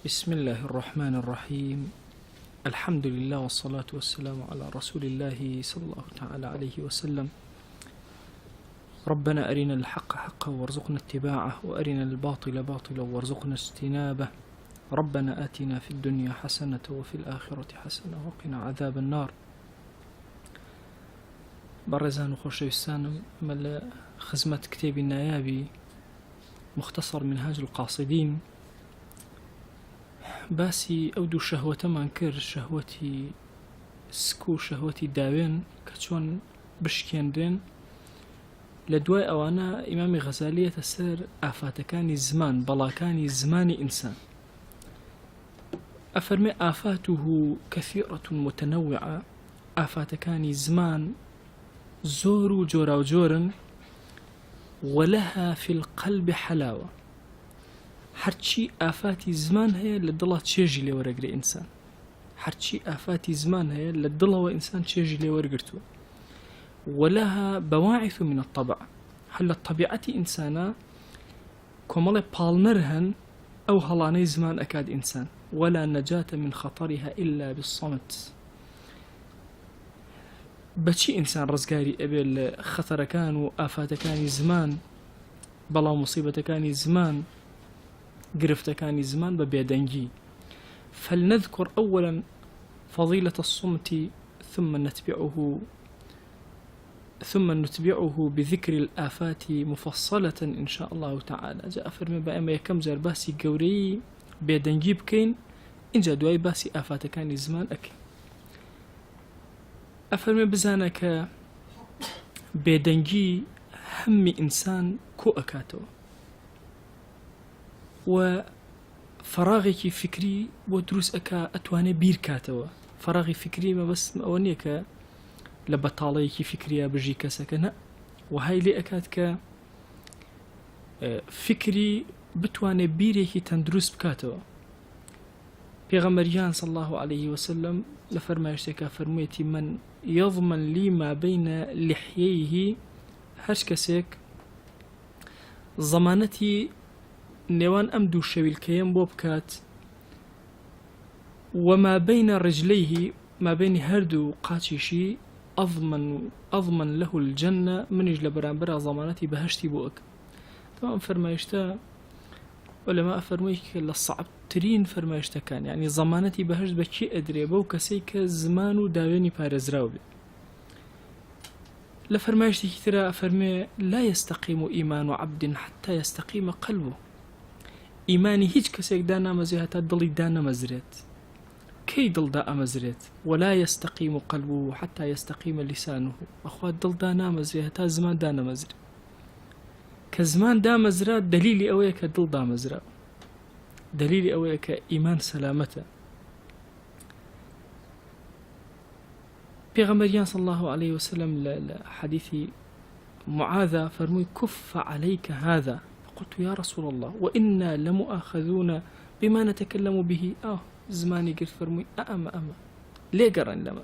بسم الله الرحمن الرحيم. الحمد لله والصلاة والسلام على رسول الله صلى الله تعالى عليه وسلم. ربنا أرنا الحق حقا وارزقنا اتباعه، وأرنا الباطل باطلا وارزقنا اجتنابه. ربنا آتنا في الدنيا حسنة وفي الآخرة حسنة وقنا عذاب النار. برزان وخوشويستانم مل خزمة كتاب النيابي مختصر منهاج القاصدين باسی ئەو دوو شەهوەتەمان کرد، شەهوەتی سک و شەهوەتی داوێن کە چۆن بشکێنرێن. لە دوای ئەوانە ئیمامی غەزالیەتە سەر ئافاتەکانی زمان، بەڵاکانی زمانی ئینسان. ئەفەرمێ ئافاته کەثیرەة متەنەوعە، ئافاتەکانی زمان زۆر و جۆرا و جۆرن. وەلەها فی القەلب حەلاوە، هەرچی ئافاتی زمان هەیە لە دڵە چێژی لێ وەرەگرێ ئینسان. هەرچی ئافاتی زمان هەیە لە دڵەوە ئینسان چێژی لێ وەرگرتووە. وەلەها بەواعث من الطبع، هەر لە طەبیعەتی ئینسانە کۆمەڵێ پاڵنەر هەن ئەو هەڵانەی زمان ئەکات ئینسان. ولا نەجاتە من خەطەریها إلا بالصمت. بەچی ئینسان ڕزگاری ئەبێ لە خەتەرەکان و ئافاتەکانی زمان، بەڵاو موسیبەتەکانی زمان، گرفتەکانی زمان بە بێدەنگی. فلنذكر أولا فضيلة الصمت ثم نتبعه بذكر الآفات مفصلة إن شاء الله تعالى. جاء فرمي بأما يكم جار باسي قوري بێدەنگی بکەین، اینجا دوای باسی ئافاتەکانی زمان ئەکەین. ئەفەرمێ بزانە کە بێدەنگی هەممی ئینسان کۆ ئەکاتەوە و فراغێکی فکری بۆ دروست ئەکا، ئەتوانێ بیر کاتەوە. فراغی فکری مەبەستم ئەوە نییە کە لە بەتاڵەیەکی فکریە بژی کەسەکە، نە، وهای لێ ئەکات کە فکری بتوانێ بیرێکی تەندروست بکاتەوە. پێغەمبەریان صلی الله عليه وسلم لە فەرمایشتێکە فەرموویەتی من يضمن لي ما بين لحييه، هەر کەسێک زەمانەتی نێوان ئەم دوو شەویلکەیەم بۆ بکات، وما بين رجليه، ما بين هەردوو قاچیشی، أضمن له الجنة، منیش لە بەرامبەرە زەمانەتی بەهەشتی بۆ ئەکەم. تەمام فەرمایشتە وەلەما فەرمووی کە لە سەعبترین فەرمایشتەکان، یعنی زەمانەتی بەهەشت بەکێ ئەدرێ؟ بەو کەسەی کە زمان و داوێنی پارێزراو بێت. لە فەرمایشتێکی ترە فەرمێ لا يستقيم إيمان عبد حتى يستقيم قلبه. ئیمانی هیچ کەسێک دانامەزێ هەتا دڵی دانەمەزرێت. کەی دڵدا ئەمەزرێت؟ ولا يستقيم قلبه حتى يستقيم لسانه. ئەخوا دڵ دانامەزرێ هەتا زمان دانەمەزرێت. کە زمان دامەزرا دلیلی ئەوەیە کە دڵ دامەزرا، دلیلی ئەوەیە کە ئیمان سەلامەتە. پێغەمبەریان صلی الله عليه وسلم لە حەدیثی معاذ فرمووی كف عليك هذا. قلت يا رسول الله وإنا لمؤاخذون بما نتكلم به. زماني قلت فرمووی أما ليه قرن لما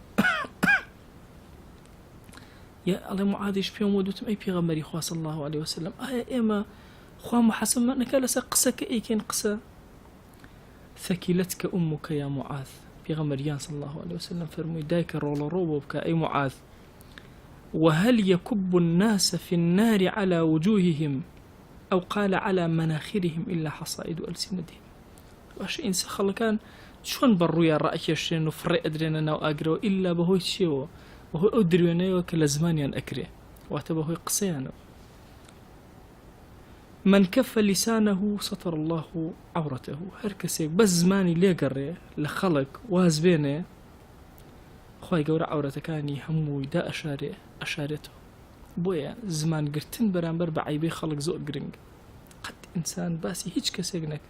يا الله معاذش بيوم ودوتم أي بيغمري خوا صلى الله عليه وسلم إما خوا محسن ما نكالسا قسك أي كين قسا. ثكلتك أمك يا معاذ. بيغمريان صلى الله عليه وسلم فرموي دايك الرول روبك أي معاذ. وهل يكب الناس في النار على وجوههم أو قال على مناخرهم إلا حصائد ألسنتهم. واش إنسان خلقان شون برويا رأيك يشين وفرق أدرينا ناو أقرأ إلا بهوي تشيو وهو أدرينا وكل زمانيان أكره واتبهوي قصيانا. من كف لسانه سطر الله عورته. هركسيك بس زماني ليه قرأ لخلق واز بينه خواهي قورا عورتكاني هموي دا أشارته بويا زمان قرتن برامبر بعيبي خلق زوء قرنج. قد إنسان باسي هيج كسيقنك.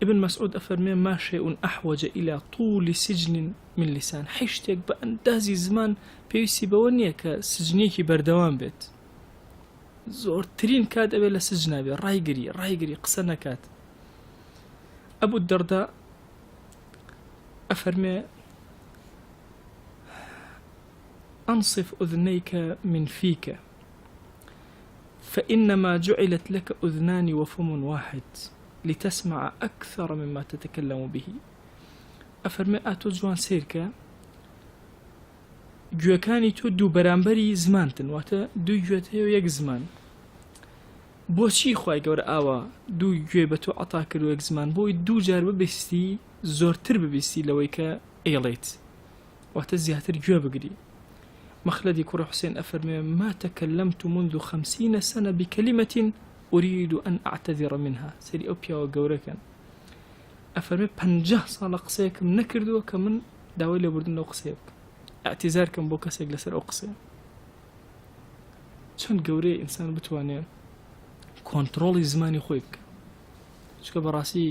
ابن مسعود أفرمي ما شيء أحوج إلى طول سجن من لسان. حيشتك بأندازي زمان بيوسي بونيك سجنيكي بردوان بيت زور ترين كاد أبي لسجنا بي رايقري قصنا كاد. أبو الدرداء أفرمي أنصف أذنيك من فيك فإنما جعلت لك أذنان وفم واحد. لتسمع أكثر مما تتكلم به. أفرمي ئاتۆ جوان سیرکە گوێەکانی تۆ دوو بەرامبەری زمانتن، واتە دوو گوێت هەیە و یەک زمان. بۆچی خوای گەورە ئاوا دوو گوێ بە تۆ عەتا کرد و یەک زمان؟ بۆی دوو جار ببیستی زۆرتر ببیستی لەوەی کە ئێڵێت، واتە زیاتر گوێ بگری. مەخلەدی کوڕی حوسێن ئەفەرمێ ما تكلمت منذ 50 سنة بكلمة أريد أن أعتذر منها. سەری ئەو پیاوە گەورەکەن ئەفەرمێ 50 ساڵە قسەیەکم نەکردووە کە من داوای لێبوردن لەو قسەیە بکەم، ئەعتیزارکەم بۆ کەسێک لەسەر ئەو قسەیە. چەند گەورەیە ئینسان بتوانێت کۆنتڕۆڵی زمانی خۆی بکە، چکە بەڕاستی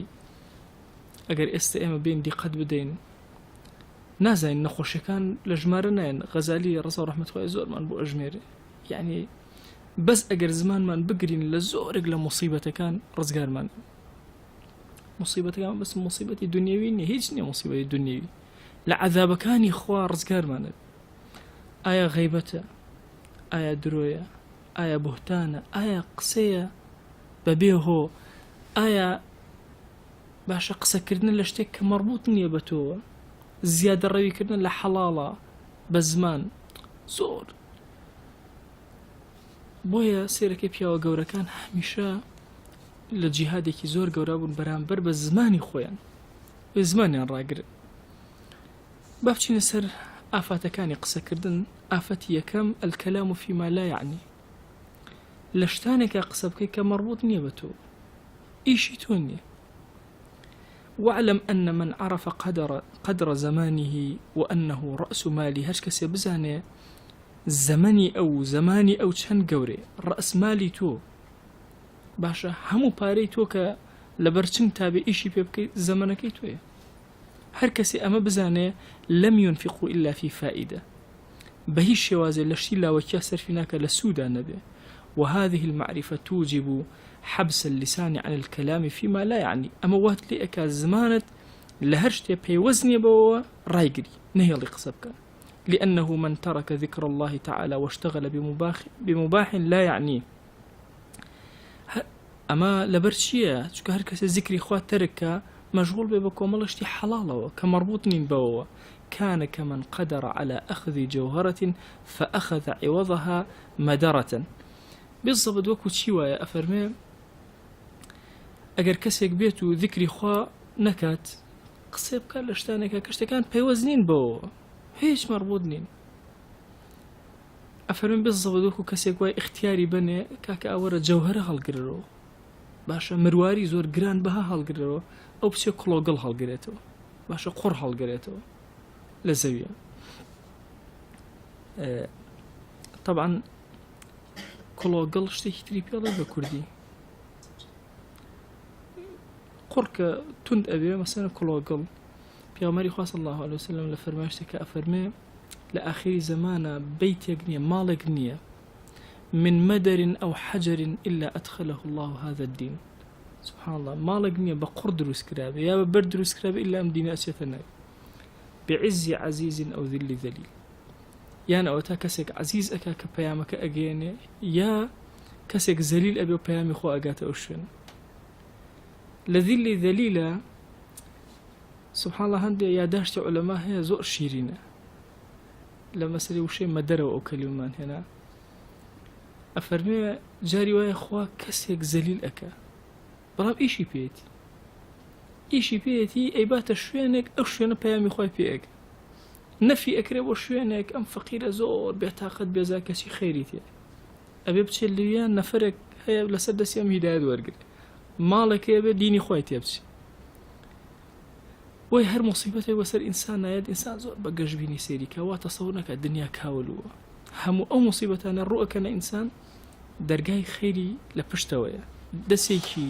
ئەگەر ئێستا ئێمە بین دیقەت بدەین نازانین نەخۆشیەکان لە ژمارە نایەن. غەزالی ڕەزا و ڕەحمەتخوای زۆرمان بۆ ئەژمێرێ، یعنی بەس ئەگەر زمانمان بگرین لە زۆرێک لە موسیبەتەکان ڕزگارمان. موسیبەتەکان بەس موسیبەتی دنیاوی نیە، هیچ نییە موسیبەتی دنیاوی، لە عەذابەکانی خوا ڕزگارمانە. ئایا غەیبەتە؟ ئایا درۆیە؟ ئایا بوهتانە؟ ئایا قسەیە بەبێ هۆ؟ ئایا باشە قسەکردن لە شتێک کە مەربوط نییە بە تۆوە؟ زیادە ڕەویکردن لە حەڵاڵە بە زمان زۆر. بۆیە سێرەکەی پیاوە گەورەکان هەمیشە لە جیهادێکی زۆر گەورە بوون بەرامبەر بە زمانی خۆیان، بە زمانیان ڕاگرن. با بچینە سەر ئافاتەکانی قسەکردن. ئافەتی یەکەم الکەلام فیما لا یعنی، لە شتانێکە قسە بکەی کە مەربوط نییە بە تۆ، ئیشی تۆ نییە. واعلم أن من عرف قدر زمانه وأنه رأس مالي. هەر کەسێ بزانێ زمانی ئەو چەند گەورێ، ڕأس مالی تۆ باشە هەموو پارەی تۆ کە لەبەر چنگ تابێ ئیشی پێ بکەیت زەمانەکەی تۆیە. هەر کەسێ ئەمە بزانێ لەم ينفقوا إلا في فائدة، بە هیچ شێوازێ لە شتی لاوەکیە سەرفی ناکە لە سوودا نەبێ. وهذه المعرفة توجب حبس اللسان عن الكلام فيما لا يعني. أما وقت لي أكا زمانت لهرشتي بيوزني بوا رايقري نهيلي قصبك، لأنه من ترك ذكر الله تعالى واشتغل بمباح لا يعنيه. أما لبرشية شو هركس ذكري خوات تركه مشغول بكوملشتي حلاله كمربوطنين بوا، كان كمن قدر على أخذ جوهرة فأخذ عوضها مدرة. بالضبط وەکو چی وایە ئەفەرمێ ئەگەر کەسێک بێت و ذکری خوا نەکات قسێ بکات لە شتانێکە کە شتەکان پەیوەست نین بەوە، هیچ مەربوط نین. ئەفەرمێ بالضبط وەکو کەسێک وای اختیاری بنێ کاکە ئەوەرە جەوهرە هەڵگرەوە، باشە مرواری زۆر گران بەها هەڵگرەوە، ئەو بچێ کڵۆگڵ هەڵگرێتەوە، باشە قوڕ هەڵگرێتەوە لە زەویە. طبعا کڵۆگڵ شتێکی تری پێڵێ بە کوردی، قوڕ کە تند ئەبێ مەسەلەن کڵۆگڵ. پیامبەری خوا صلی الله علیه وسلم لە فەرمایشتێکە ئەفەرمێ لە ئاخری زەمانە بەیتێک نییە، ماڵێک نییە من مەدەر ئەو حەجەر إلا أدخله الله هذا الدين. سبحان الله، ماڵێک نییە بە قوڕ دروست کرابێ یا بە بەر دروست کرابێ إلا ئەم دینە ئەچێتە ناوی. بعز عزيز أو ذل ذليل، یان ئەوە تا کەسێک عزیز ئەکا کە پەیامەکە ئەگەێنێ، یا کەسێک زەلیل ئەبێ و پەیامی خۆ ئەگاتە ئەو شوێن. لە ذیلی ذەلیلە سبحان الله هەندێک یاداشتی عولەما هەیە زۆر شیرینە لە مەسەلەی وشەی مەدەرەوە ئەو کەلیمەمان هێنا. ئەفەرمێ جاری وایە خوا کەسێک زەلیل ئەکا بەڵام ئیشی پێیەتی ئەیباتە شوێنێک ئەو شوێنە پەیامی خۆی پێ ئەگە، نەفی ئەکرێ بۆ شوێنێک ئەم فەقیرە زۆر بێتاقەت بێزا کەسی خەیری تێ ئەبێ بچێت لەویان نەفرێک هەیە لەسەر دەستی ئەم هیدایەت وەرگرێ، ماڵێک هەیە بێ دینی خۆی تێبچێ. وەی هەر مصیبەتێک بەسەر ئینسان نایەت ئینسان زۆر بە گەشبینی سێری کە وا تەسەوور نەکات دنیا کاولووە. هەموو ئەو مصیبەتانە ڕوئەکەنە ئینسان دەرگای خەیری لە پشتەوەیە، دەسێکی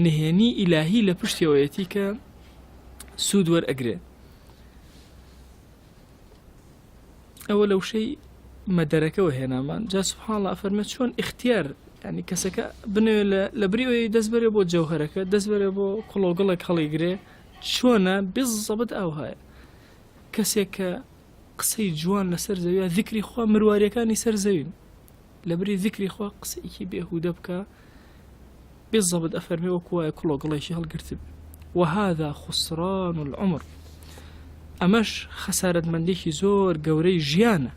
نهێنی ئیلاهی لە پشتەوەیەتی کە سوود وەرئەگرێ. ئەوە لەو شەی مەدەرەکەەوە هێنامان. جا سبحان الله ئەفەرمێت چۆن اختیار، ینی کەسەکە بنوێ لە بریەوەی دەستبەرێ بۆ جەوهرەکە، دەستبەرێ بۆ کڵۆگڵێک هەڵیگرێ، چۆنە بالضبط ئەو هەیە کەسێک کە قسەی جوان لەسەر زەویە، ذکری خوا مرواریەکانی سەر زەوین، لە بری ذکری خوا قسەیەکی بێهودە بکە بالضبط أفرمي وكواي كله قليشي هالقرتب. وهذا خسران العمر، أمش خسارة منديكي زور قوري جيانة،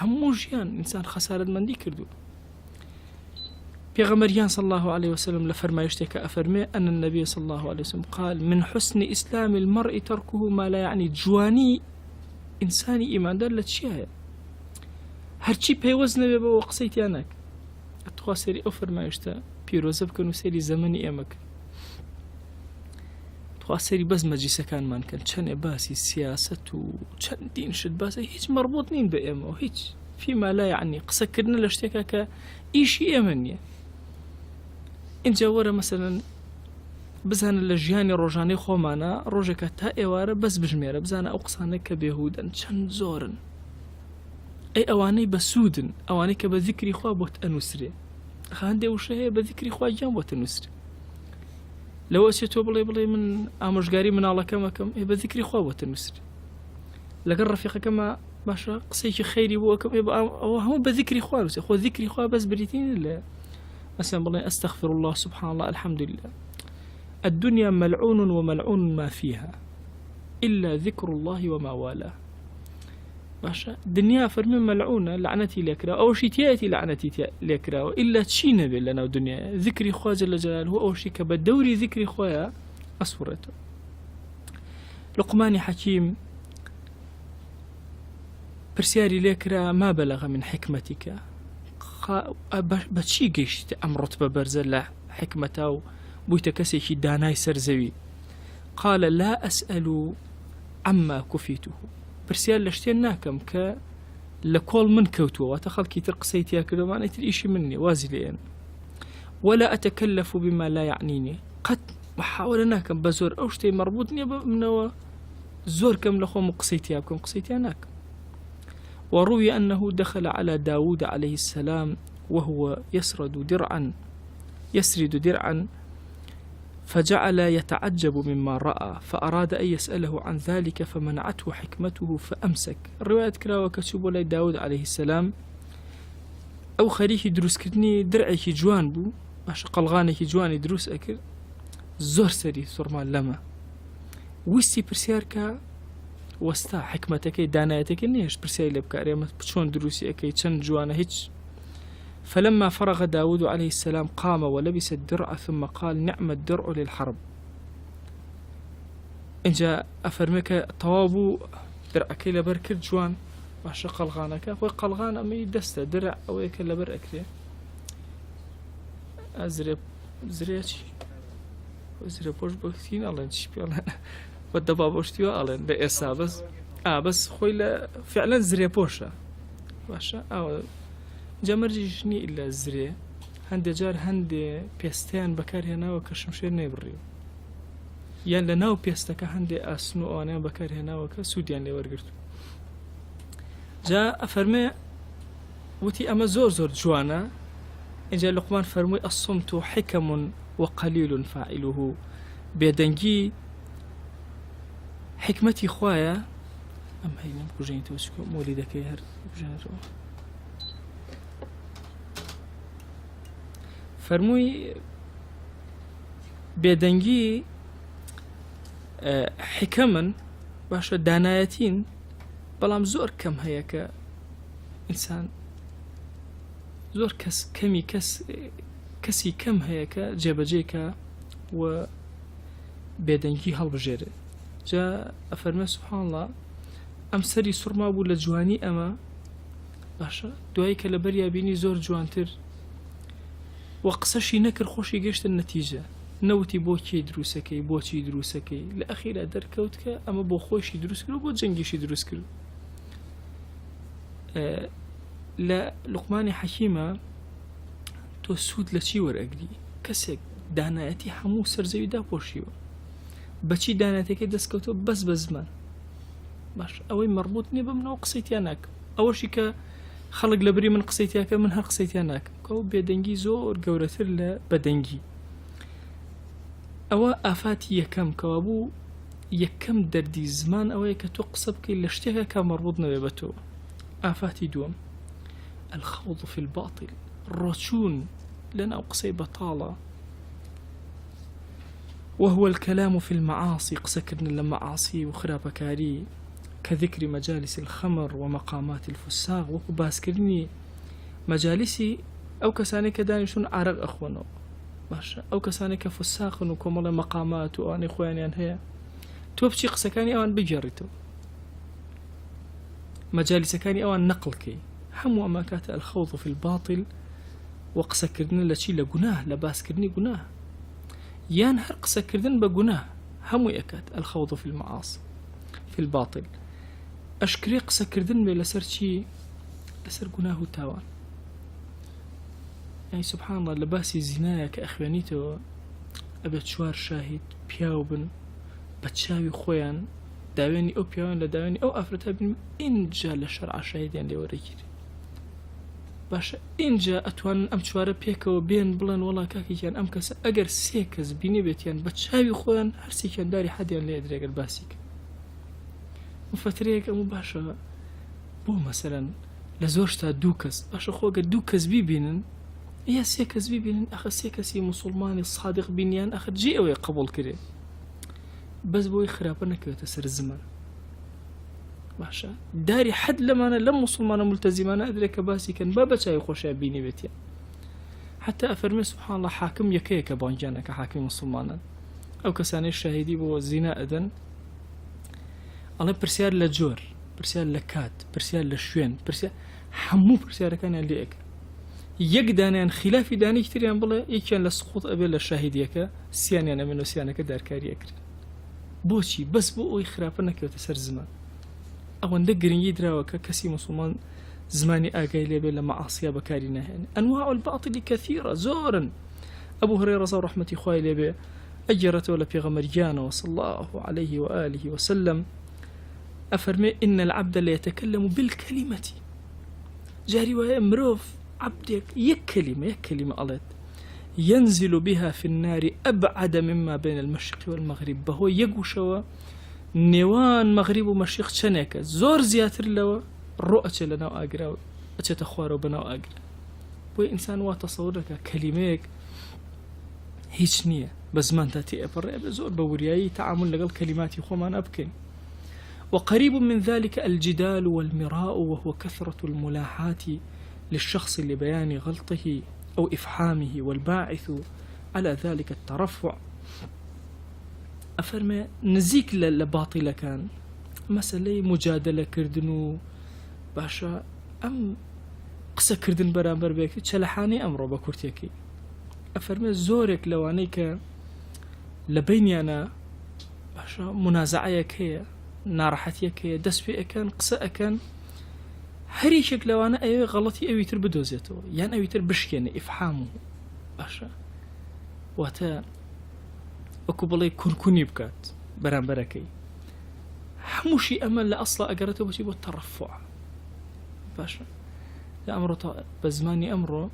همو جيان إنسان خسارة مندي كردو. بيغمريان صلى الله عليه وسلم لفرما يشتكى أفرمي أن النبي صلى الله عليه وسلم قال من حسن إسلام المرء تركه ما لا يعني. جواني إنساني إيمان دار لتشيها هرچی پەیوەست نەبێ بەوە قسەی تیان ناکە. ئەتخوا سەری ئەو فەرمایشتە پیرۆزە بکەن و سەری زەمەنی ئێمەکە. تخوا سەری بەس مەجلیسەکانمان کەن، چەندێ باسی سیاسەت و چەندین شت باسە هیچ مەربوط نین بە ئێمەوە، هیچ فیما لا یعنی قسەکردنە لە شتێکە کە ئیشی ئێمە نییە. اینجا وەرە مەسەلەن بزانە لە ژیانی ڕۆژانەی خۆمانە ڕۆژێکە تا ئێوارە بەس بژمێرە بزانە ئەو قسانە کە بێهودەن چەند زۆرن. ئەی ئەوانەی بەسوودن، ئەوانەی کە بە ذیکری خوا بۆت ئەنووسرێ. هەندێ وشە هەیە بە ذیکری خوا گیان بۆت ئەنووسرێ. لەوە چێ تۆ بڵێ من ئامۆژگاری مناڵەکەمەکەم بە ذیکری خوا بۆت ئەنووسرێ. لەگەڵ ڕەفیقەکەمە باشە قسەیەکی خەیری بۆ ئەەکەم ئەوە هەموو بە ذیکری خوا نووسێ. خۆ ذیکری خوا بەس بریتین لە مثلا بڵێ ئەستەغفر الله سبحان الله الحمد لله. الدنيا ملعون وملعون ما فيها إلا ذكر الله وما والاه. باشا دنيا فرمي ملعونة لعنتي لكرا أو شي تياتي لعنتي لكرا إلا تشي نبي لنا ودنيا ذكري خوا جل جلاله أو شي كبدوري ذكري خوايا أصورته. لقمان حكيم برسياري لكرا ما بلغ من حكمتك بتشي قيشت أمرت ببرزل حكمته بويتكسي داناي سرزوي. قال لا أسأل عما كفيته، برسيال لشتين ناكم ك لكل من كوتوا وتخلكي ترقصيت يا كذا ما نتر إشي مني وازي لين، ولا أتكلف بما لا يعنيني. قد محاولة ناكم بزور أو شتي مربوطني منو زور كم لخو مقصيت ياكم قصيت ناكم. وروي أنه دخل على داود عليه السلام وهو يسرد درعا فجعل يتعجب مما رأى فأراد أن يسأله عن ذلك فمنعته حكمته فأمسك. الرواية كراوة كتب لي داود عليه السلام أو خريكي دروس كدني درعيكي جوان بو باش قلغانيكي جواني دروس أكر زور سري ثرمان لما ويستي برسياركا وستا حكمتك دانايتك نيش برسيار لبكاري ما بتشون دروسي أكي چند جوانا هيج. فلما فرغ داود عليه السلام قام ولبس الدرع ثم قال نعم الدرع للحرب. إن جاء أفرمك طوابو درعك لبركر جوان باش قلغانك وقلغان أمي دسته درع أو يك لبركر زريتي وزري بوش بكتين الله نشبي الله والدبا بوشتيو الله بإسا بس خويلة فعلا زري بوشة باشا أو جامرجي جني إلا الزري هندي جار هندي بيستان بكار هنا وكشمشير نيبري يعني لناو بيستك هندي أسنو أنا بكار هنا وكسوديان لي ورقرت. جاء فرمي وتي أما زور جوانا. إن جاء لقمان فرمي الصمت حكم وقليل فاعله. بيدنجي حكمتي خوايا أم هاي نمكو جاين توسكو مولدك يهر بجانرو فرموي بيدنجي حكما باشا دانايتين بلام زور كم هيك إنسان زور كسي كم هيك جيبجيكا و بيدنجي هالبجيري. جاء أفرمي سبحان الله أم سري سرما بو لجواني أما باشا دوائك لبريا بيني زور جوانتر وقسشي نكر خوشي قشت النتيجة نوتي بوكي دروسكي لأخيرا دركوتك أما بو خوشي دروس كرو بو جنجيشي دروس كرو. لا لقمان حكيمة تو سود لشي ورقلي كسك دانايتي حمو سرزيو دا بوشيو بچي دانايتك دسكوتو بس بزمان باش أوي مربوطني بمنو قصيتياناك أول شي خلق لبري من قصيتياك من هر قصيتياناك كو بيدنجي زور قورتر لبدنجي أو آفاتي يكم كوابو يكم دردي زمان أو يكتو قصبك لشتها كمربوطنا ببتو. آفاتي دوم الخوض في الباطل، الرشون لنا قصي بطالة. وهو الكلام في المعاصي، قسكرنا لما عاصي وخرابكاري، كذكر مجالس الخمر ومقامات الفساق، وكو باسكرني مجالسي أو كسانك دانشون عرق أخوانو باشا، أو كسانك فساق وكمال مقامات وأني خواني هي توبشي قسكاني أوان بجرتو مجالس كاني أوان نقلكي همو أما كات الخوض في الباطل وقسكرنا لشي لقناه لباسكرني قناه ينهر قسكردن بقناه همو يكات الخوض في المعاصي في الباطل أشكري قسكردن بلسر شي لسر قناه تاوان. يعني سبحان الله لباسي زنايا كأخوانيتو أبيت شوار شاهد بياوبن بتشاوي خويان داويني أو بياوان لداويني أو أفرتها بن إنجا لشرع شاهدين لوريكيري باشا إنجا أتوان أم شوارە پێکەوە بێن بڵێن وڵا کاکێکیان ئەم کەسە ئەگەر سێ کەس بینی بێتیان بە چاوی خۆیان هەرسێکیان داری حەدیان لێ درێگەر باسیکە فترەیەک ئەمە باشە بۆ مەسەلەن لە زۆر شتا دوو کەس باشە خۆگە دوو کەس بیبینن یا سێ کەس بیبینن ئەخە سێ کەسی موسڵمانی صادق بینیان ئەخە جێ ئەوەی قبول کرێ بەس بۆی خراپە نەکەوێتە سەر زمان باشا داري حد لما لم مسلمان ملتزمان أدرك باسي كان بابا شاي خوشا بيني بيتيا حتى أفرمي سبحان الله حاكم يكيك بانجانا كحاكم مسلمانا أو كساني الشاهدي بو الزنا أدن الله برسيار لجور برسيار لكات برسيار لشوين برسيار حمو برسيار كان اللي إك يقدانيان خلافي داني كتيريان بلا يكيان لسقوط أبي للشاهديك سيانيان منو سيانك دار كاريك بوشي بس بو يخرافنك وتسر زمان أولا دقرين يدراوا ككسي مسلمان زماني آقاي ليبي لما عاصيا بكارينا هن أنواع الباطل كثيرة زورا. أبو هريرة صلى رحمة إخوائي ليبي أجرته لبيغمر جانا صلى الله عليه وآله وسلم أفرمي إن العبد لا يتكلم بالكلمة جاري ويمروف عبدك يكلمة ألت ينزل بها في النار أبعد مما بين المشرق والمغرب بهو يقوشوا نيوان مغرب ومشرق شنك زور زياتر لوا الرؤى لنا وأقرأ أتخوار وبنا وأقرأ بوي إنسان واتصورك كلميك هيش نية بزمان تاتي أفرق بزور بورياي تعامل لقل كلماتي خومان أبكين. وقريب من ذلك الجدال والمراء وهو كثرة الملاحات للشخص لبيان غلطه أو إفحامه والباعث على ذلك الترفع. أفرمي نزيك لباطل كان مسألة مجادلة كردنو باشا أم قصة كردن برامبر بيك تشلحاني أمرو بكورتيكي أفرمي زورك لوانيك لبيني أنا باشا منازعيك هي نارحتيك هي دس في أكان قصة أكان هريشك لوانا أي غلطي أو يتر بدوزيتو يعني أو يتر بشكيني إفحامه باشا واتا وكبلي كوني بكات برامبركي حموشي أمل لأصلا أقرأته بشي بالترفع باشا لأمره بزماني أمره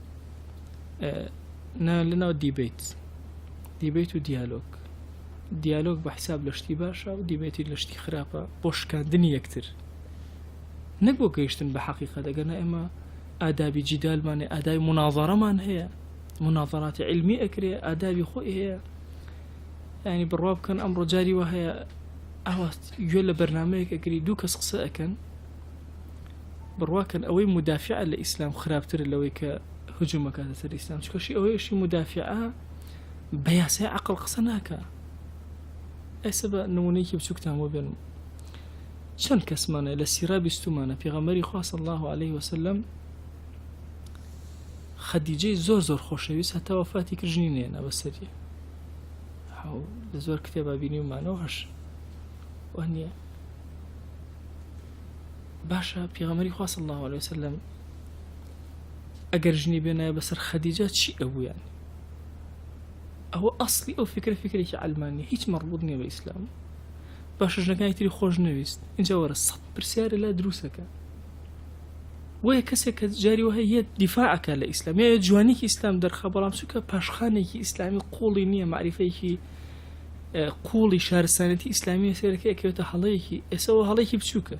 لنا ديبيت وديالوج بحساب لشتي باشا وديبيتي لشتي خرابة بوش كان دنيا كتير نقبو قيشتن بحقيقة دقنا إما آدابي جدال ماني آدابي مناظرة مان هي مناظرات علمية أكري آدابي خوئي هي يعني بالرواب كان أمره جاري وهي أهوات يولا برنامج أكري دوك سقساء كان بالرواب كان أوي مدافعة للإسلام خرابتر اللوي كهجوم كانت الإسلام شكو شيء أوي شيء مدافعة بياسة عقل قصناك أي سبب نمونيكي بسوكتها مو بين شن كسمانة للسراب استمانة في غمري خاص الله عليه وسلم خديجة زور خوشويس حتى وفاتي كرجنينينا بسرية حاو لزور كتابة بيني وما نوهش وهنيا باشا في غمري خاص الله عليه وسلم أقرجني بينا بسر خديجة شيء أبو يعني أو أصلي أو فكرة علمانية هيك مربوطني بالإسلام باشا جنكاي تري خوش نويست إنجا ورا 100% لا دروسك وهي كسك جاري وهي دفاعك على الإسلام يا جوانيك إسلام در خبرام سوكا باشخانيك إسلامي قولي نية معرفيك قولي شارستانتي إسلامية سيرك أكيوتا حاليك أسوى حاليك بسوكا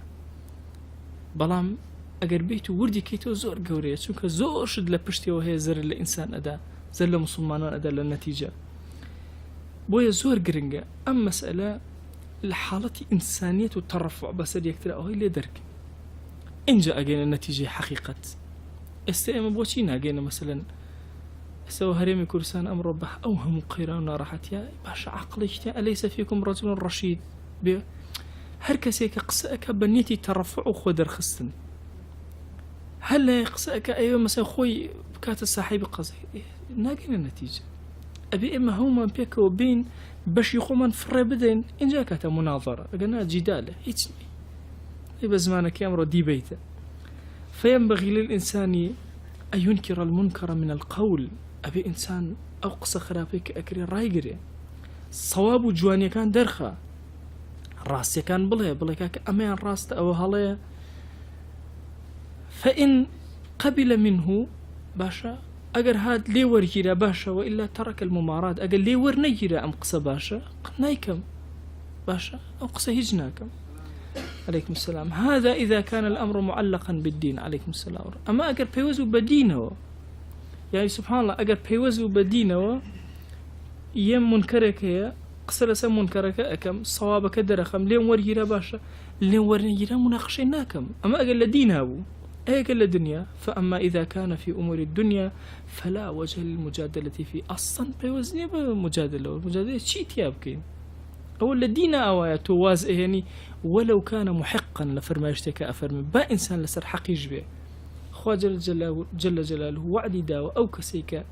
بلام أقر بيتو وردي كيتو زور قورية سوكا زور شد لبشتي وهي زر الإنسان أدا زل مسلمان أدل النتيجة بويا زور قرنجة. أما مسألة الحالة إنسانية والترفع بس يكتر أو هي اللي درك إن جاء أجينا النتيجة حقيقة استئم بوشينا أجينا مثلا سو هريم كرسان أمر بح أوهم قيران راحت يا باش عقلك أليس فيكم رجل رشيد هركسيك قسأك بنيتي ترفع خدر خستن هل يقسأك أيوة مثلا خوي بكات الصاحب قصي ناقين النتيجة أبي إما هما بيك وبين باش يقومن فري بدين إن جاكت مناظرة قلنا جدالة هيك يبقى زمانك يا أمر دي بيته. فينبغي للإنسان أن ينكر المنكر من القول. أبي إنسان أقصى خرافيك أكري رايقري صواب جواني كان درخة راسي كان بلي كاك أمان راست أو هلي فإن قبل منه باشا أجر هاد لي ورجيرا باشا وإلا ترك الممارات أجر لي ورنجيرا أم قصة باشا قنايكم باشا أو قصة هجناكم عليكم السلام. هذا إذا كان الأمر معلقا بالدين عليكم السلام. أما أجر بيوزو بدينه يعني سبحان الله أجر بيوزو بدينه يم منكرك يا قصر سم منكرك أكم صوابك درخم لين ورجيرا باشا لين ورنجيرا مناقشيناكم. أما أجر لدينه أبو هيك الدنيا. فأما إذا كان في أمور الدنيا فلا وجه للمجادلة في أصلا بيوزني بمجادلة شيء تيابكين أو الدين أو تواز يعني ولو كان محقا لفرما يشتكى أفرم با إنسان لسر حق يجبه خواجل جل جلاله وعدي داو أو كسيك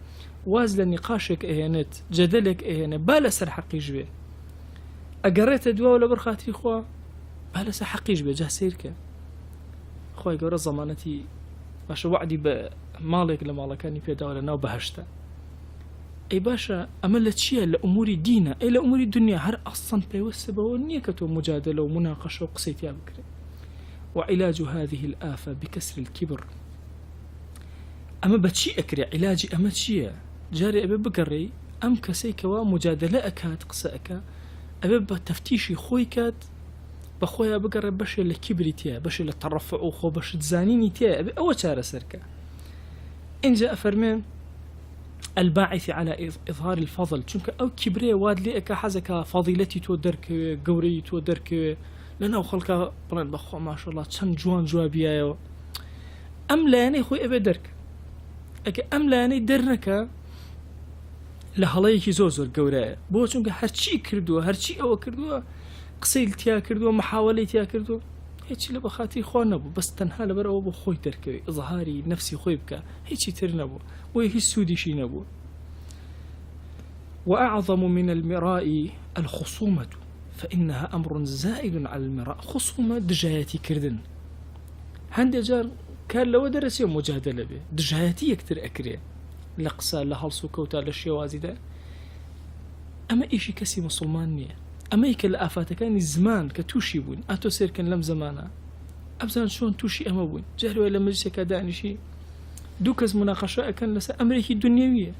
واز لنقاشك إهانت جدلك إهانة با لسر حق يجبه أقريت دوا ولا برخاتي خوا با لسر حق يجبه جه سيرك خوي قرا زمانتي باش وعدي بمالك لمالك كاني في دولة ناو بهشته أي باشا أملت شيء لأمور الدين أي لأمور الدنيا هر أصلا بيوسبه ونيكة مجادلة ومناقشة وقصيت يا بكري. وعلاج هذه الآفة بكسر الكبر. أما بتشي أكري علاجي أما تشي جاري أبي بكري أم كسيك ومجادلة أكاد قصأك أبي بتفتيشي خويكات بخويا بقرر باش الكبري تيا باش الترفع وخو باش تزانيني تيا أبي أول شارة سركة. إن جاء فرمان الباعث على إظهار الفضل چونك أو كبري واد لي أكا حزك فضيلتي تو درك قوري تو درك لأنه خلقا بلان بخو ما شاء الله چند جوان جوابيا أم لاني خوي أبي درك أكا أم لاني درنك لهلايكي زوزور قوري بو چونك هرچي كردو هرچي أو كردو قصيل تيا كردو محاولة تيا كردو هيك لبخاتي خو نبو بس تنها لبر أو بخوي تركي إظهاري نفسي خوي بك هيك ترنبو وهي السودي شي نبو. وأعظم من المراء الخصومة فإنها أمر زائد على المراء. خصومة دجاياتي كردن هندي جار كان لو درس يوم مجادلة به دجاياتي يكتر أكري لقصة لهالسو كوتا للشيوازي ده. أما إيشي كسي مسلمانية أما هيك الآفات كان زمان كتوشي بون أتو سير كان لم زمانا أبزان شون توشي أما بون جهلوا إلى مجلس كداني شي دوكز مناقشة كان لسا أمريكي دنيوية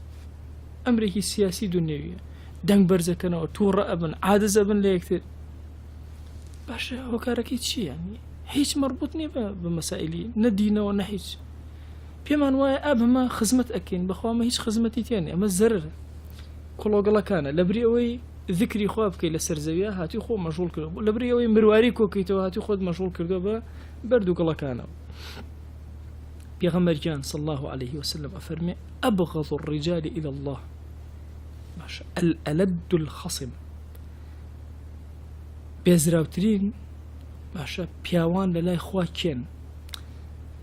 أمريكي سياسي دنيوية دنگ برزة كانوا تورا أبن عادز أبن ليكتر باشا هو كاركيت شي يعني هيش مربوطني بمسائلي ندينا ونحيش بيمان وايا أب ما خزمت أكين بخوا ما هيش خزمتي تاني أما الزرر كلو قلا كان لبريوي ذكري خواب كي لسر زويا هاتي خو مشغول كردو لبريوي مرواري كوكيتو هاتي خود مشغول كردو بردو قلا كانوا. بيغمر جان صلى الله عليه وسلم أفرمي أبغض الرجال إلى الله ماشا الألد الخصم بيزراوترين ماشا بياوان للاي خواكين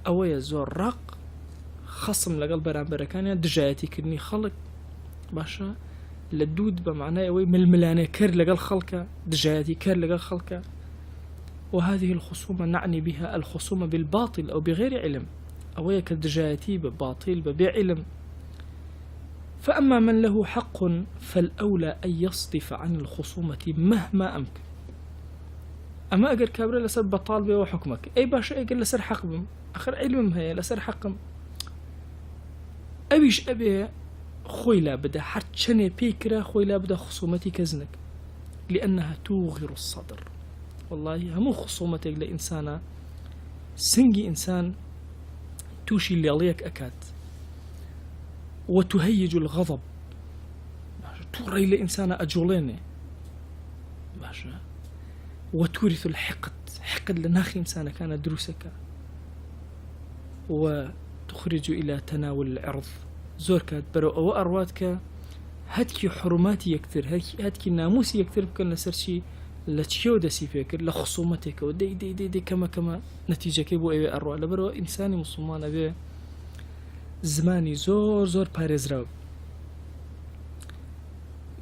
أويا زور راق خصم لقل برامبركانيا دجايتي كرني خلق ماشا لدود بمعنى أوي ململاني كر لقل خلقه دجايتي كر لقل خلقه. وهذه الخصومة نعني بها الخصومة بالباطل أو بغير علم أويا كدجايتي بباطل بعلم. فأما من له حق فالأولى أن يصدف عن الخصومة مهما أمكن. أما أقر كابرا لسر بطال بي وحكمك أي باشا أقر لسر حقهم آخر علم هيا لسر حقهم أبيش أبي خوي لا بدا حرشني بيكرا خوي لا بدا خصومتي كزنك لأنها توغر الصدر. والله همو خصومتك لإنسانا سنجي إنسان توشي اللي عليك أكاد وتهيج الغضب توڕی لە ئینسانە ئەجوڵێنێ باشە وتورث الحقد حقد لە ناخی ئینسانەکانە دروستەکە وتخرج إلى تناول العرض زۆر کات بەرەو ئەوە ئەڕوات کە هەتکی حڕوماتی یەکتر هەتکی ناموسی یەکتر بکەن لەسەرچی لە چیەوە دەسی پێکرد لە خصومەتێکەوە دەی کەمەکەمە نەتیجەکەی بۆ ئەوێ ئەڕوا لەبەرەوە ئینسانی موسڵمانە بێ زمانی زۆر پارێزراو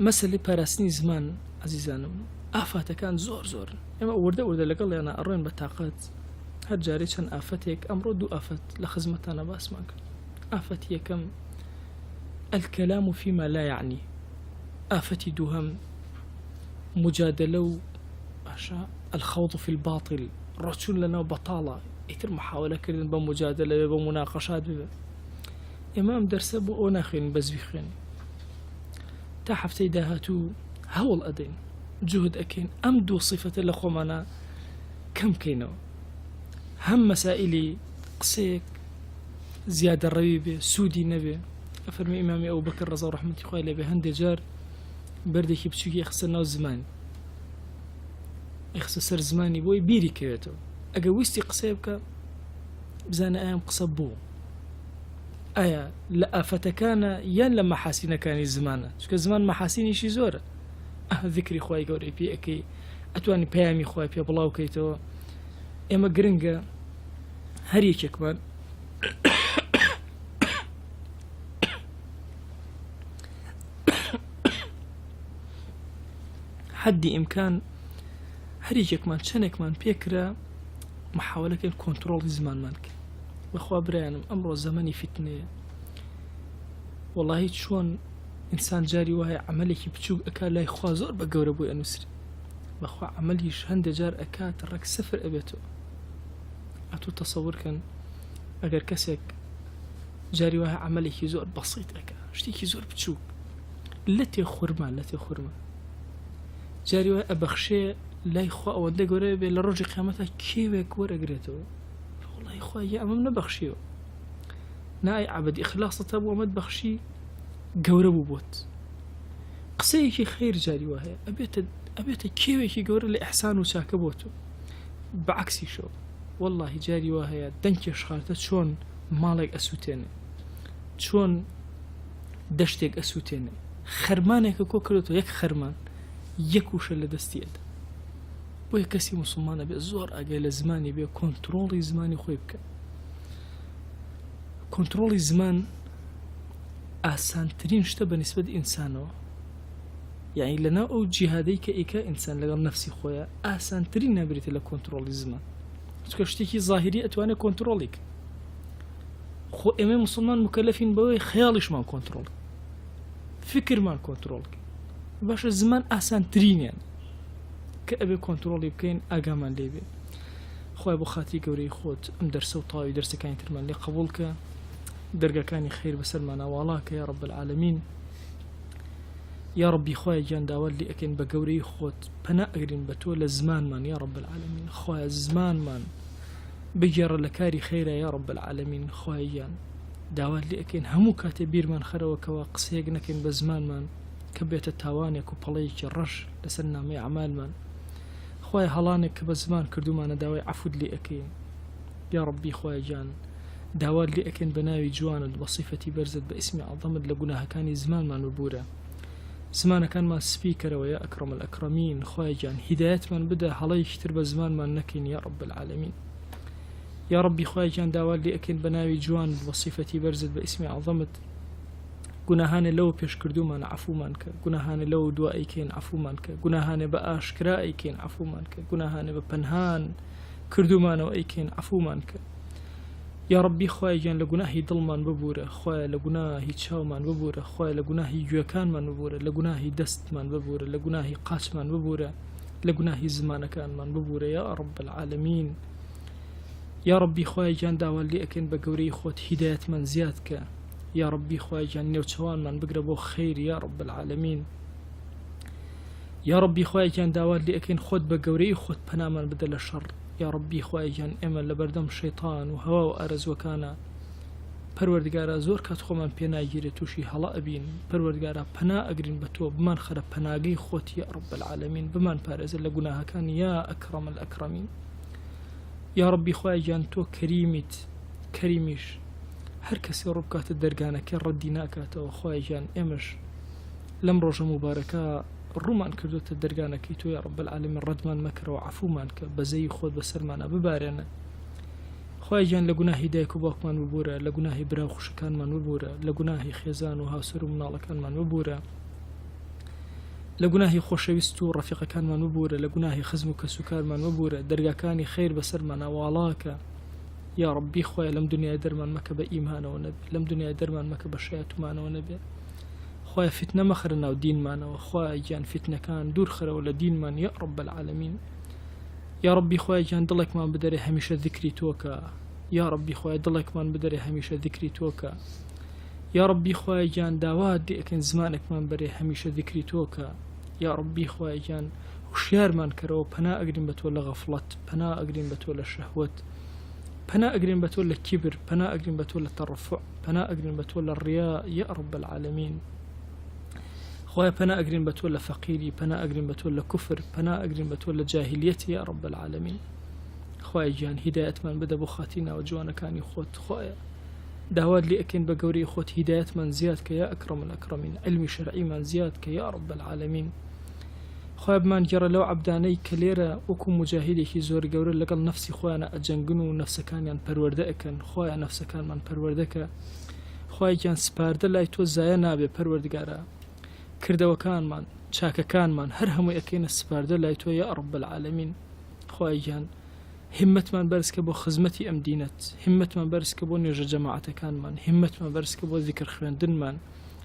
مەسەلەی پاراستنی زمان عەزیزانم ئافاتەکان زۆرن ئێمە وردە لەگەڵ یانە ئەڕۆین بە تااقەت هەر جارێ چەند ئافەتێک ئەمڕۆ دوو ئافەت لە خزمەتانە باسمان کرد ئافەتی یەکەم الكلام فيما لا يعني آفتي دوهم مجادلة الخوض في الباطل رجل لنا بطالة يتر محاولة كردن بمجادلة بمناقشات إمام درس أبو أوناخين بزبيخين تا حفتي داهاتو هول أدين جهد أكين أمدو صفة لخومانا كم كينو هم مسائلي قسيك زيادة الربيبة سودي نبي أفرمي إمامي أبو بكر رضا رحمة الله عليه بهندي جار بردێکی بچووکی خستە ناو زمانی ئەخستە سەر زمانی بۆی بیری کەوێتەوە ئەگە ویستی قسەی بکە بزانە ئەم قسە بوو ئایا لە ئافەتەکانە یان لە مەحاسینەکانی زمانە چونکە زمان مەحاسینیشی زۆرە ذکری خوای گەورەی پێ ئەەکەی ئەتوانی پەیامی خوای پێ بڵاو بکەیتەوە ئێمە گرنگە هەر یەکێکمان حدی ئیمکان هەریەکێکمان چەندێکمان پێکرا محاولەکەن کۆنتڕۆڵی زمانمان کرد بەخوا برایانم ئەمڕۆ زەمەنی فتنەیە وەڵاهی چۆن ئینسان جاری وایە عەمەلێکی بچووک ئەکا لای خوا زۆر بە گەورە بۆی ئەنووسری بەخوا عەمەلیش هەندێک جار ئەکات ڕەک سەفر ئەبێتەوە ئەتوو تەسەوورکەن ئەگەر کەسێک جاری وایە عەمەلێکی زۆر بەسیط ئەکا شتێکی زۆر بچووک لە تێ خورما جاری وای ئەبەخشێ لای خوا ئەوەندە گەورەیە بێ لە ڕۆژی قیامەتە کێوێک وەرەگرێتەوە وەڵاهی خوا یا ئەمەم نەبەخشیەوە نای عەبەدی ئیخلاسەتە بۆ ئەمەت بەخشی گەورە بوو بۆت قسەیەکی خەیر جاری وا هەیە ئەبێتە کێوێکی گەورە لە ئیحسان و چاکە بۆتۆ بەعەکسیشەوە وەڵاهی جاری وا هەیە دەنگێش خاتە چۆن ماڵێک ئەسووتێنێ چۆن دەشتێک ئەسووتێنێ خەرمانێکە کۆ کردێتەوە یەک خەرمان یەک وشە لە دەستیەدا بۆیە کەسی موسڵمانە بێ زۆر ئاگای لە زمانی بێ کۆنتڕۆڵی زمانی خۆی بکە کۆنتڕۆڵی زمان ئاسانترین شتە بەنسبەت ئینسانەوە یعنی لەناو ئەو جیهادەی کە ئیکا ئینسان لەگەڵ نەفسی خۆیە ئاسانترین نابرێتە لە کۆنتڕۆڵی زمان چونکە شتێکی زاهیری ئەتوانێت کۆنتڕۆڵی کە خۆ ئێمە موسڵمان مکەلەفین بەوەی خەیاڵیشمان کۆنتڕۆڵ فکرمان کۆنتڕۆڵ باشە زمان ئاسانترینیان کە ئەبێ کۆنتڕۆڵی بکەین ئاگامان لێبێ خۆی بۆ خاتی گەورەی خۆت ئەم دەرسە و تاوی دەرسەکانی ترمان لێ قبول کە دەرگەکانی خێر بەسەرمان ئاواڵاکە یا رب العالمین یا ربی خۆی گیان داوات لێ ئەکەین بە گەورەی خۆت پەنا ئەگرین بە تۆ لە زمانمان یا رب العالمین خۆی زمانمان بگێڕە لە کاری خێرە یا رب العالمین خۆی گیان داوات لێ ئەکەین هەموو کاتێ بیرمان خەرەوەکەوە قسەیەک نەکەین بە زمانمان کە بێتە تاوانێک و پەڵەیەکی ڕەش لەسەر نامەی عەمالمان خۆی هەڵانێک کە بە زمان کردومانە داوای عەفوت لێ ئەکەین یا ربی خۆی گیان داوات لێ ئەکەین بە ناوی جوانت بە صیفەتی بەرزت بە ئیسمی عەظەمت لە گوناهەکانی زمانمان ببوورە زمانەکانمان سپی کەرەوە یا ئەکرەم الئەکرەمین خۆی گیان هیدایەتمان بدە هەڵەیەکی تر بە زمانمان نەکەین یا رب العالمین یا ربی خۆی گیان داوات لێ ئەکەین بە ناوی جوانت بە صیفەتی بەرزت بە ئیسمی عەظەمت گوناهانە لەوە پێش کردومان عەفومان کە گوناهانە لەوە دوای ئەیکەین عەفومان کە گوناهانە بە ئاشکرا ئەیکەین عەفومان کە گوناهانە بە پەنهان کردومانەوە ئەیکەین عەفومان کە یا ربی خۆی گیان لە گوناهی دڵمان ببوورە خۆی لە گوناهی چاومان ببوورە خۆی لە گوناهی گوێکانمان ببوورە لە گوناهی دەستمان ببوورە لە گوناهی قاچمان ببوورە لە گوناهی زمانەکانمان ببوورە یا رب العالمین یا ربی خۆی گیان داوات لێ ئەکەین بە گەورەی خۆت هیدایەتمان زیاد کە یا ربی خۆی گیان نێوچەوانمان بگرە بۆ خەیر یا رب العالمین یا ربی خۆی گیان داوات لێ ئەکەین خۆت بە گەورەی خۆت پەنامان بدە لە شەڕ یا ربی خۆی گیان ئێمە لە بەردەم شەیطان و هەوا و ئارەزوەکانە پەروەردگارە زۆر کات خۆمان پێ ناگیرێت تووشی هەڵە ئەبین پەروەردگارە پەنا ئەگرین بە تۆ بمان خەرە پەناگەی خۆت یا رب العالمین بمان پارێزە لە گوناهەکان یا ئەکرەم الئەکرەمین یا ربی خوای گیان تۆ کەریمیت کەریمیش هەر کەسی ڕووبکاتە دەرگانەکە ڕەدی ناکاتەوە خوای گیان ئێمەش لەم ڕۆژە مبارەکە ڕوومان کردوتە دەرگانەکەی تۆ یا رب العالمین ڕەدمان مەکەرەوە عەفومان کە بەزەی خۆت بەسەرمانە ببارێنە خوای گیان لە گوناهی دایک و باوکمان ببوورە لە گوناهی برا و خوشەکانمان ببوورە لە گوناهی خێزان و هاوسەر و مناڵەکانمان ببوورە لە گوناهی خۆشەویست و ڕەفیقەکانمان ببوورە لە گوناهی خزم و کەسوکارمان ببوورە دەرگاکانی خەیر بەسەرمانە واڵاکە یا ربی خوای لەم دنیای دەرمان مەکە بە ئیمانەوە نەبێ لەم دنیای دەرمان مەکە بە شایەتمانەوە نەبێ خوای فتنە مەخرە ناو دینمانەوە خوای گیان فتنەکان دوور خەرەوە لە دینمان یا رب العالمین یا ربی خوای گیان دڵێکمان بدەرێ هەمیشە ذکری تۆکە یا ربی خوای دڵێکمان بدەرێ هەمیشە ذکری تۆکە یا ربی خوای گیان داوات دێکن زمانێکمان بەرێ هەمیشە ذکری تۆکە یا ربی خوای گیان هوشیارمان کەرەوە پەنا ئەگرین بە تۆ لە غەفڵەت پەنا ئەگرین بە تۆ لە شەهوەت پەنا ئەگرین بە تۆ لە کیبر پەنا ئەگرین بە تۆ لە تەڕەفوع پەنا ئەگرین بە تۆ لە ڕیا یا رب العالمین خوای پەنا ئەگرین بە تۆ لە فەقیری پەنا ئەگرین بە تۆ لە کوفر پەنا ئەگرین بە تۆ لە جاهلیەت یا رب العالمین خوای گیان هیدایەتمان بدە بۆ خاتی ناوە جوانەکانی خۆت خوایە داوات لێ ئەکەین بە گەورەی خۆت هیدایەتمان زیاد کە یا ئەکرەم الئەکرەمین علمی شەرعیمان زیاد کە یا رب العالمین خوای بمان گێڕە لەو عەبدانەی کە لێرە وەکو مجاهیدێکی زۆر گەورە لەگەڵ نەفسی خۆیانە ئەجەنگن و نەفسەکانیان پەروەردە ئەکەن خوایە نەفسەکانمان پەروەردەکە خوای گیان سپاردە لای تۆ زایە نابێ پەروەردگارە کردەوەکانمان چاکەکانمان هەر هەمووی ئەکەینە سپاردە لای تۆ یا رب العالمین خوای گیان همتمان بەرزکە بۆ خزمەتی ئەم دینەت همتمان بەرزکە بۆ نوێژە جەماعەتەکانمان همتمان بەرزکە بۆ ذیکر خوێندنمان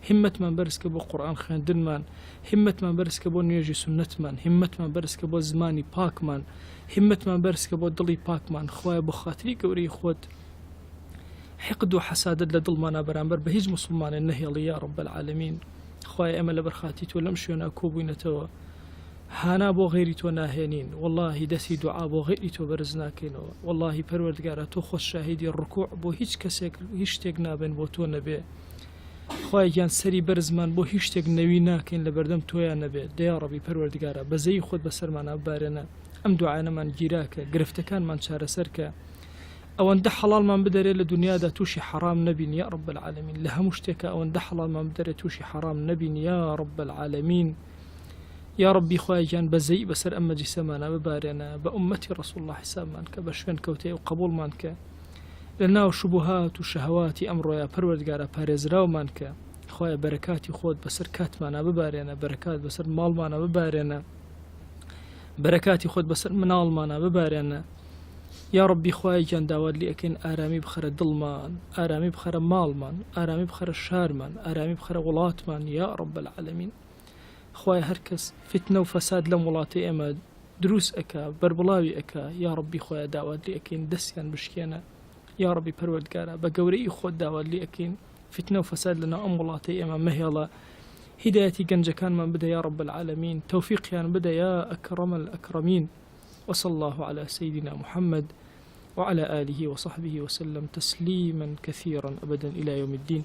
همتمان بەرزکە بۆ قورئان خوێندنمان همتمان بەرزکە بۆ نوێژی سونەتمان همتمان بەرزکە بۆ زمانی پاکمان همتمان بەرزکە بۆ دڵی پاکمان خوایە بۆ خاتری گەورەی خۆت حقد و حەسادت لە دڵمانە بەرامبەر بە هیچ موسڵمانێ نەهێڵی یا رب العالمین خوایە ئێمە لەبەر خاتی تۆ لەم شوێنە کۆبووینەتەوە هانا بۆ غێری تۆ ناهێنین واللهی دەستی دوعا بۆ غێری تۆ بەرز ناکەینەوە واللهی پەروەردگارە تۆ خۆت شاهیدی ڕکوع بۆ هیچ کەسێک هیچ شتێک نابێن بۆ تۆ نەبێ خوای گیان سەری بەرزمان بۆ هیچ شتێک نەوی ناکەین لە بەردەم تۆیان نەبێت دەیا ڕەبی پەروەردگارە بەزەی خۆت بەسەرمانە ببارێنە ئەم دوعانەمان گیراکە گرفتەکانمان چارەسەرکە ئەوەندە حەڵالمان بدەرێ لە دنیادا تووشی حرام نەبین یا رب العالمین لە هەموو شتێکە ئەوەندە حەڵالمان بدەرێت تووشی حرام نەبین یا رب العالمین یا ربی خوای گیان بەزەی بەسەر ئەم مەجلیسەمانە ببارێنە بە ئومەتی ڕەسوڵ الله حسابمان کە بە شوێن کەوتێ و قبوڵمان کە لە ناو شوبهات و شەهەواتی ئەمڕۆیە پەروەردگارە پارێزراومان کە خوایە بەرەکاتی خۆت بەسەر کاتمانە ببارێنە بەرەکات بەسەر ماڵمانە ببارێنە بەرەکاتی خۆت بەسەر مناڵمانە ببارێنە یا ربی خوای گیان داوات لێ ئەکەین ئارامی بخەرە دڵمان ئارامی بخەرە ماڵمان ئارامی بخەرە شارمان ئارامی بخەرە وڵاتمان یا رب العالمین خوای هەر کەس فتنە و فەساد لەم وڵاتی ئێمە دروست ئەکا بربڵاوی ئەکا یا ربی خوایە داوات لێ ئەکەین دەستیان بشکێنە یا ربی پەروەردگارە بە گەورەی خۆت داوات لێ ئەکەین فتنە و فەساد لەناو ئەم وڵاتی ئێمە مەهێڵە هدایەتی گەنجەکانمان بدە یا رب العالمین تەوفیقیان بدە یا ئەکرەم الئەکرەمین وصلى الله على سيدنا محمد وعلى آله وصحبه وسلم تسليما كثيرا أبدا إلى يوم الدين